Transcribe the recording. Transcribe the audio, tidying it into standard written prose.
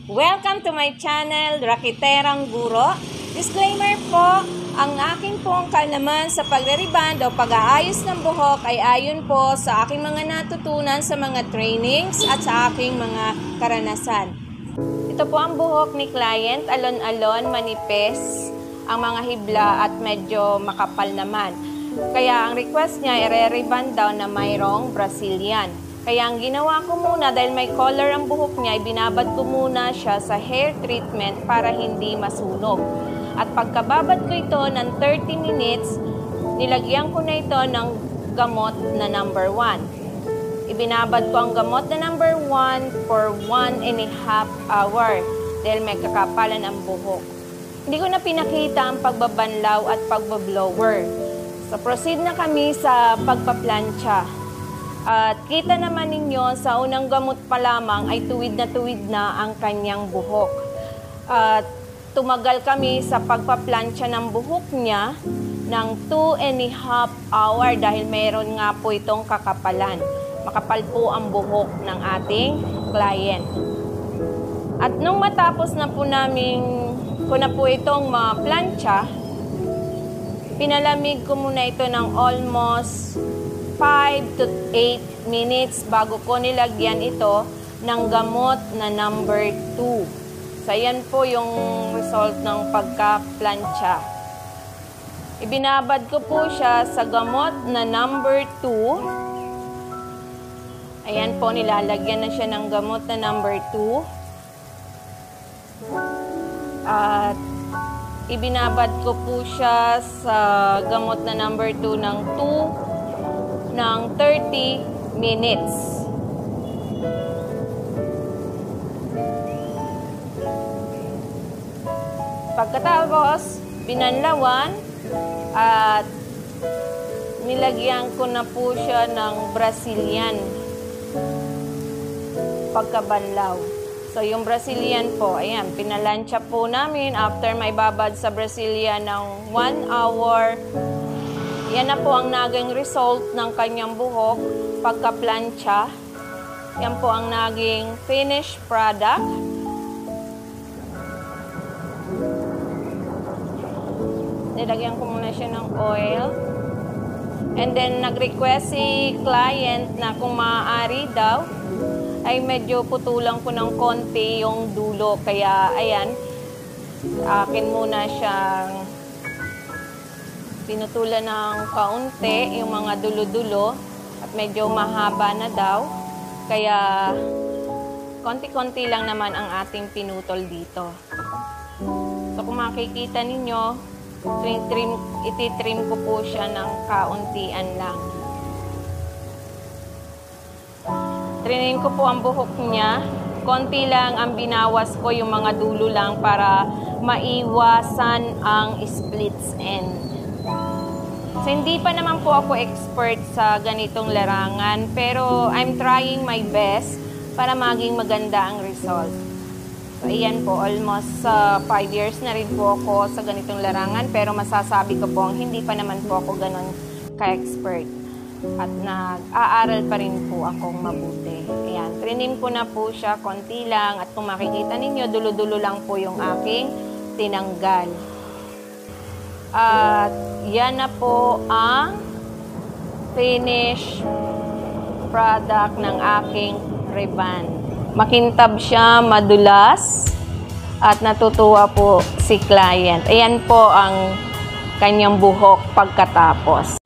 Welcome to my channel, Rakiterang Guro. Disclaimer po, ang aking pong kaalaman sa pagre-reband o pag-aayos ng buhok ay ayon po sa aking mga natutunan sa mga trainings at sa aking mga karanasan. Ito po ang buhok ni client, alon-alon, manipis, ang mga hibla at medyo makapal naman. Kaya ang request niya, i-reband daw na mayroong Brazilian. Kaya ang ginawa ko muna, dahil may color ang buhok niya, ibinabad ko muna siya sa hair treatment para hindi masunog. At pagkababad ko ito ng 30 minutes, nilagyan ko na ito ng gamot na number 1. Ibinabad ko ang gamot na number 1 for 1.5 hour dahil may kakapalan ang buhok. Hindi ko na pinakita ang pagbabanlaw at pagbablower. So proceed na kami sa pagpaplansya. At kita naman ninyo, sa unang gamot pa lamang ay tuwid na ang kanyang buhok. At tumagal kami sa pagpaplansya ng buhok niya ng 2.5 hour dahil mayroon nga po itong kakapalan. Makapal po ang buhok ng ating client. At nung matapos na po ko na po itong maplansya, pinalamig ko muna ito ng almost 5 to 8 minutes bago ko nilagyan ito ng gamot na number 2. So, yan po yung result ng pagka-plancha. Ibinabad ko po siya sa gamot na number 2. Ayan po, nilalagyan na siya ng gamot na number 2. At ibinabad ko po siya sa gamot na number 2 ng 30 minutes. Pagkatapos, binanlawan at nilagyan ko na po siya ng Brazilian pagkabanlaw. So, yung Brazilian po, ayan, pinalansya po namin after may babad sa Brazilian ng 1 hour. Yan na po ang naging result ng kanyang buhok pagka-plancha. Yan po ang naging finished product. Nilagyan ko muna siya ng oil. And then, nag-request si client na kung maaari daw, ay medyo putulang ko ng konti yung dulo. Kaya, ayan, akin muna siyang pinutulan ng kaunti yung mga dulo-dulo at medyo mahaba na daw. Kaya, konti-konti lang naman ang ating pinutol dito. So, kung makikita ninyo, ititrim ko po siya ng kauntian lang. Trimin ko po ang buhok niya. Konti lang ang binawas ko, yung mga dulo lang para maiwasan ang splits end. So, hindi pa naman po ako expert sa ganitong larangan, pero I'm trying my best para maging maganda ang result. So, ayan po, almost 5 years na rin po ako sa ganitong larangan, pero masasabi ko po, hindi pa naman po ako ganun ka-expert. At nag-aaral pa rin po akong mabuti. Ayan, trinim ko na po siya, konti lang. At kung makikita ninyo, dulo-dulo lang po yung aking tinanggal. At yan na po ang finished product ng aking reband. Makintab siya, madulas, at natutuwa po si client. Ayan po ang kanyang buhok pagkatapos.